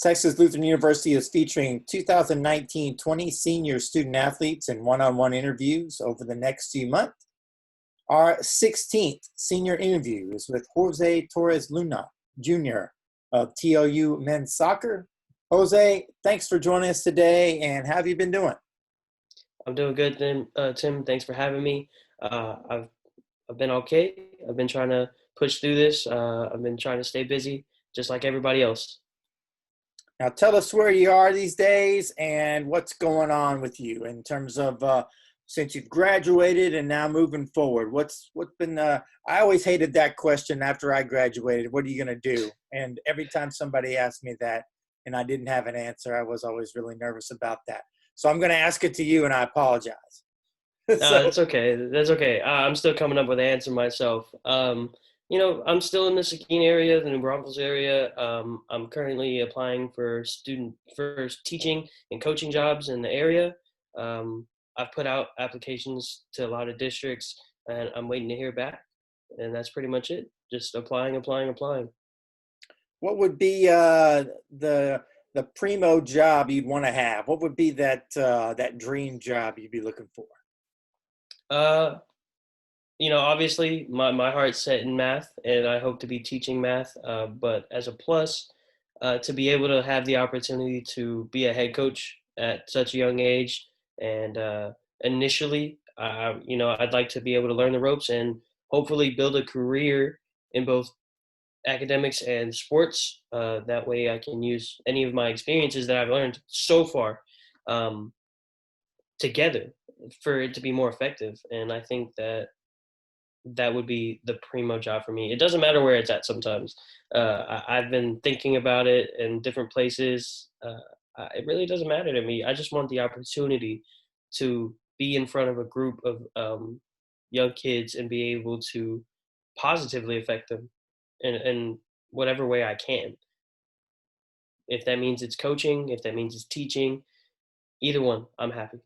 Texas Lutheran University is featuring 2019-20 senior student athletes in one-on-one interviews over the next few months. Our 16th senior interview is with Jose Torres-Luna Jr. of TLU Men's Soccer. Jose, thanks for joining us today, and how have you been doing? I'm doing good, Tim. Thanks for having me. I've been okay. I've been trying to push through this. I've been trying to stay busy, just like everybody else. Now, tell us where you are these days and what's going on with you in terms of since you've graduated and now moving forward. What's been? I always hated that question after I graduated. What are you going to do? And every time somebody asked me that, and I didn't have an answer, I was always really nervous about that. So I'm going to ask it to you, and I apologize. So, That's okay. That's okay. I'm still coming up with an answer myself. I'm still in the Seguin area, the New Braunfels area. I'm currently applying for teaching and coaching jobs in the area. I've put out applications to a lot of districts, and I'm waiting to hear back. And that's pretty much it. Just applying, applying, applying. what would be the primo job you'd want to have? What would be that dream job you'd be looking for? Uh, Obviously, my heart's set in math, and I hope to be teaching math. But as a plus, to be able to have the opportunity to be a head coach at such a young age, and initially, I'd like to be able to learn the ropes and hopefully build a career in both academics and sports. That way, I can use any of my experiences that I've learned so far um, together for it to be more effective. And I think that would be the primo job for me. It doesn't matter where it's at sometimes. I've been thinking about it in different places. It really doesn't matter to me. I just want the opportunity to be in front of a group of young kids and be able to positively affect them in whatever way I can. If that means it's coaching, if that means it's teaching, either one, I'm happy.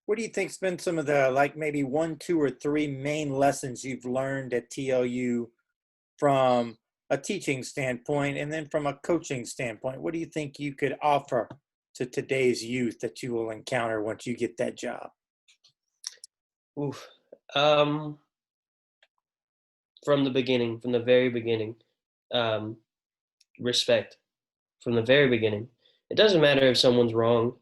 What do you think's been some of the like maybe one, two, or three main lessons you've learned at TLU from a teaching standpoint and then from a coaching standpoint? What do you think you could offer to today's youth that you will encounter once you get that job? Oof. Um, from the beginning, from the very beginning, um, respect from the very beginning. It doesn't matter if someone's wrong.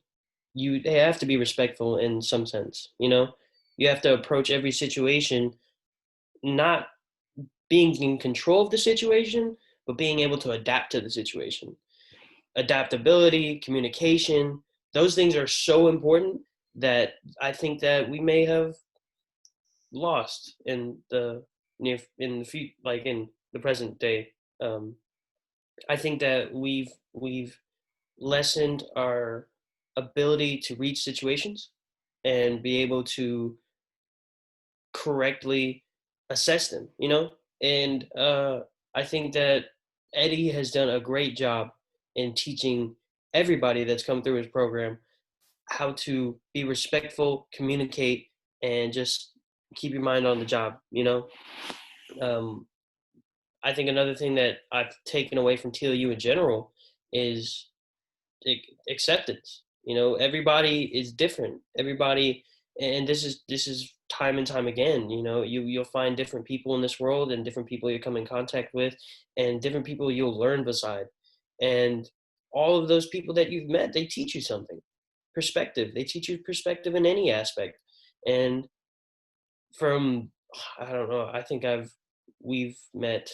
They have to be respectful in some sense, you know? You have to approach every situation not being in control of the situation, but being able to adapt to the situation. Adaptability, communication, those things are so important that I think that we may have lost in the like in the present day. Um, I think that we've lessened our ability to reach situations and be able to correctly assess them, you know? And I think that Eddie has done a great job in teaching everybody that's come through his program how to be respectful, communicate, and just keep your mind on the job, you know? Um, I think another thing that I've taken away from TLU in general is acceptance. You know, everybody is different. Everybody, and this is time and time again. You know, you'll find different people in this world, and different people you come in contact with, and different people you'll learn beside. And all of those people that you've met, they teach you something. Perspective. They teach you perspective in any aspect. And from I don't know. I think we've met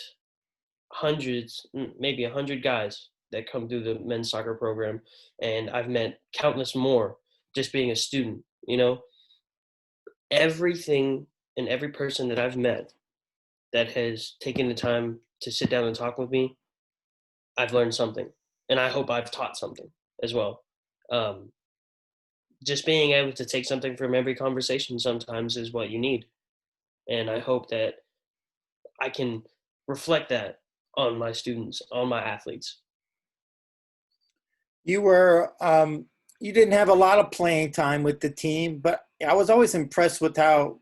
hundreds, maybe 100 guys that come through the men's soccer program, and I've met countless more just being a student. You know, everything and every person that I've met that has taken the time to sit down and talk with me, I've learned something, and I hope I've taught something as well. Um, just being able to take something from every conversation sometimes is what you need, and I hope that I can reflect that on my students, on my athletes. You were you didn't have a lot of playing time with the team, but I was always impressed with how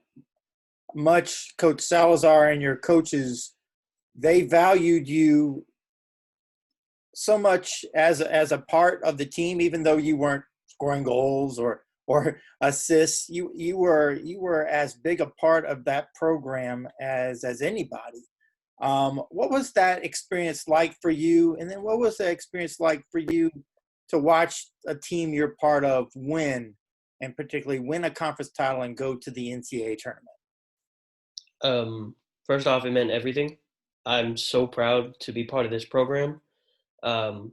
much Coach Salazar and your coaches they valued you so much as a part of the team, even though you weren't scoring goals or assists. You were as big a part of that program as anybody. What was that experience like for you? And then what was that experience like for you to watch a team you're part of win, and particularly win a conference title and go to the NCAA tournament? Um, First off, it meant everything. I'm so proud to be part of this program, um,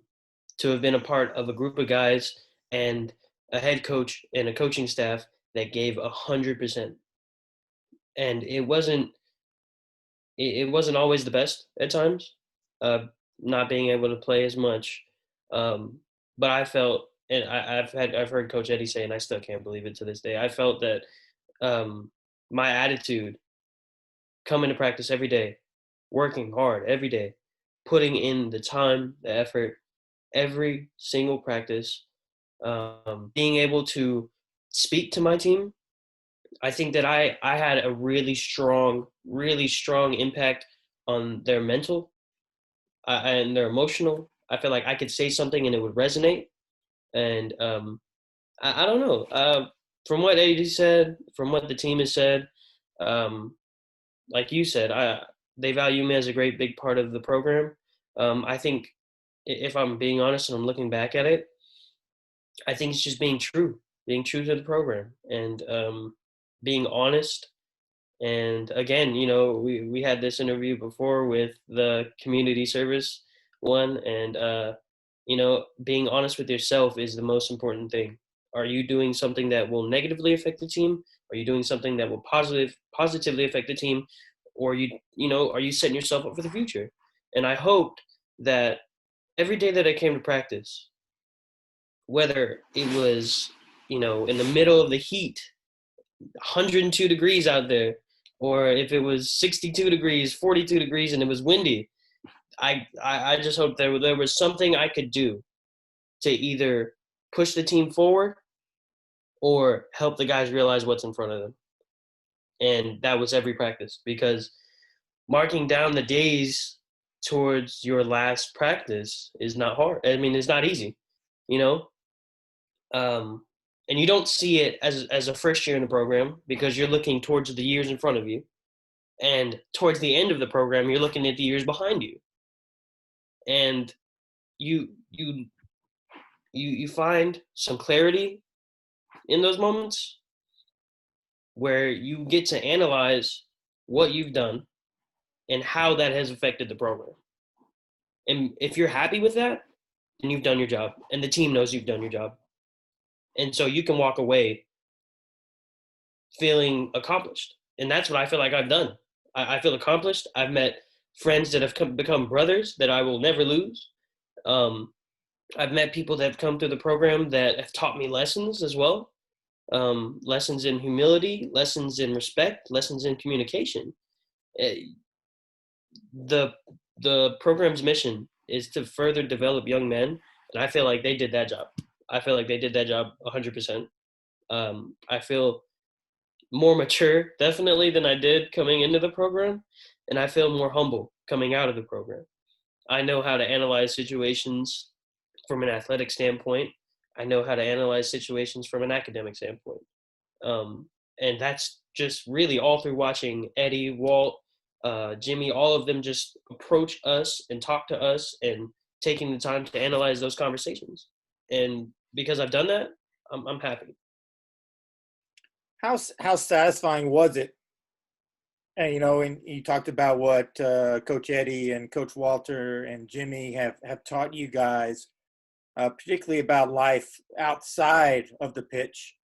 to have been a part of a group of guys and a head coach and a coaching staff that gave 100%. And it wasn't always the best at times, uh, not being able to play as much. Um, but I felt, and I've heard Coach Eddie say, and I still can't believe it to this day. I felt that my attitude, coming to practice every day, working hard every day, putting in the time, the effort, every single practice, being able to speak to my team. I think that I had a really strong impact on their mental, and their emotional. I feel like I could say something and it would resonate. And I don't know. From what AD said, from what the team has said, um, like you said, they value me as a great big part of the program. I think, if I'm being honest and I'm looking back at it, I think it's just being true to the program, and being honest. And again, we had this interview before with the community service one, and being honest with yourself is the most important thing. Are you doing something that will negatively affect the team? Are you doing something that will positively affect the team? Or are you setting yourself up for the future? And I hoped that every day that I came to practice, whether it was, in the middle of the heat, 102 degrees out there, or if it was 62 degrees, 42 degrees, and it was windy, I just hope there was something I could do to either push the team forward or help the guys realize what's in front of them. And that was every practice, because marking down the days towards your last practice is not hard. I mean, it's not easy, you know? Um, and you don't see it as a first year in the program, because you're looking towards the years in front of you. And towards the end of the program, you're looking at the years behind you. And you you you find some clarity in those moments where you get to analyze what you've done and how that has affected the program. And if you're happy with that, then you've done your job, and the team knows you've done your job. And so you can walk away feeling accomplished. And that's what I feel like I've done. I feel accomplished. I've met friends that have become brothers that I will never lose. Um, I've met people that have come through the program that have taught me lessons as well, lessons in humility, lessons in respect, lessons in communication. Eh, the the program's mission is to further develop young men, and I feel like they did that job. I feel like they did that job 100%. I feel more mature, definitely, than I did coming into the program, and I feel more humble coming out of the program. I know how to analyze situations from an athletic standpoint. I know how to analyze situations from an academic standpoint. Um, and that's just really all through watching Eddie, Walt, Jimmy, all of them just approach us and talk to us, and taking the time to analyze those conversations. And because I've done that, I'm happy. How satisfying was it? And and you talked about what Coach Eddie and Coach Walter and Jimmy have taught you guys, particularly about life outside of the pitch.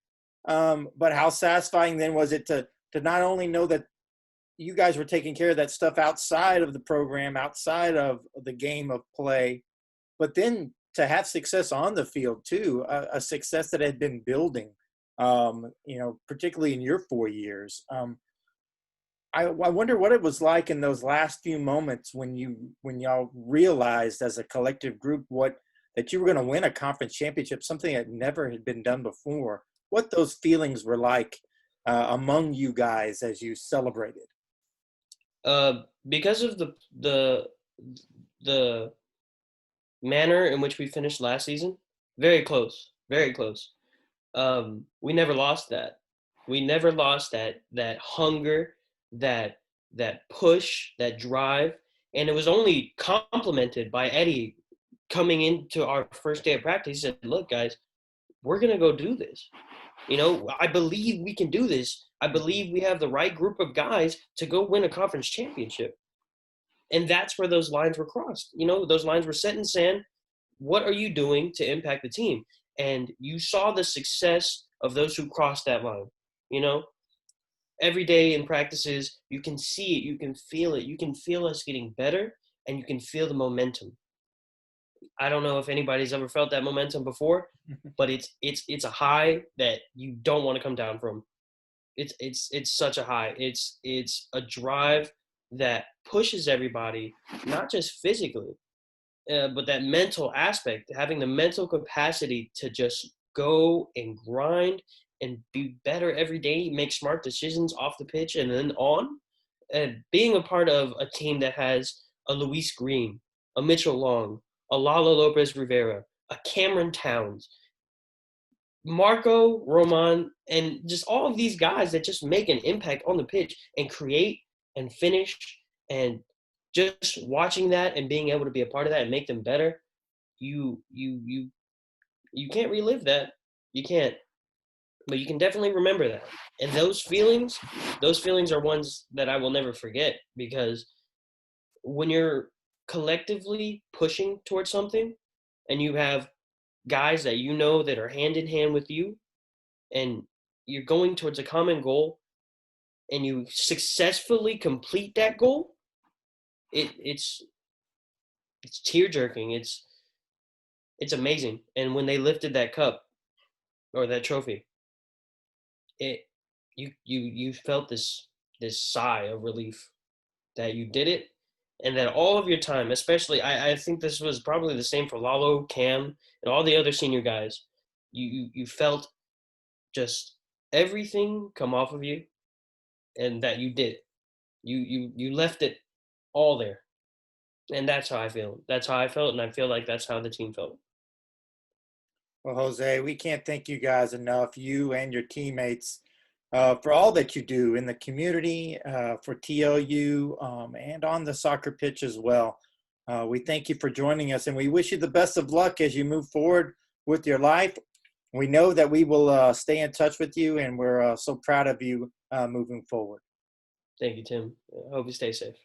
But how satisfying then was it to not only know that you guys were taking care of that stuff outside of the program, outside of the game of play, but then to have success on the field too, a success that had been building, particularly in your 4 years. I wonder what it was like in those last few moments when y'all realized as a collective group that you were going to win a conference championship, something that never had been done before. What those feelings were like among you guys as you celebrated. Because of the manner in which we finished last season, very close, very close. We never lost that. We never lost that hunger, that that push, that drive, and it was only complemented by Eddie coming into our first day of practice. He said, "Look, guys, we're gonna go do this. I believe we can do this. I believe we have the right group of guys to go win a conference championship." And that's where those lines were crossed. Those lines were set in sand. What are you doing to impact the team? And you saw the success of those who crossed that line. You know, every day in practices, you can see it, you can feel it, you can feel us getting better, and you can feel the momentum. I don't know if anybody's ever felt that momentum before, but it's a high that you don't want to come down from. It's such a high. It's a drive that pushes everybody, not just physically, but that mental aspect, having the mental capacity to just go and grind and be better every day, make smart decisions off the pitch and then on. And being a part of a team that has a Luis Green, a Mitchell Long, a Lalo Lopez Rivera, a Cameron Towns, Marco Roman, and just all of these guys that just make an impact on the pitch and create and finish, and just watching that and being able to be a part of that and make them better, you can't relive that. You can't, but you can definitely remember that. And those feelings are ones that I will never forget, because when you're collectively pushing towards something and you have guys that that are hand in hand with you, and you're going towards a common goal and you successfully complete that goal, it's tear jerking. It's amazing. And when they lifted that cup or that trophy, it you felt this sigh of relief that you did it, and that all of your time, especially I think this was probably the same for Lalo, Cam, and all the other senior guys, you felt just everything come off of you, and that you did it. You left it all there. And that's how I feel. That's how I felt, and I feel like that's how the team felt. Well, Jose, we can't thank you guys enough, you and your teammates, for all that you do in the community, for TLU, and on the soccer pitch as well. We thank you for joining us, and we wish you the best of luck as you move forward with your life. We know that we will stay in touch with you, and we're so proud of you moving forward. Thank you, Tim. I hope you stay safe.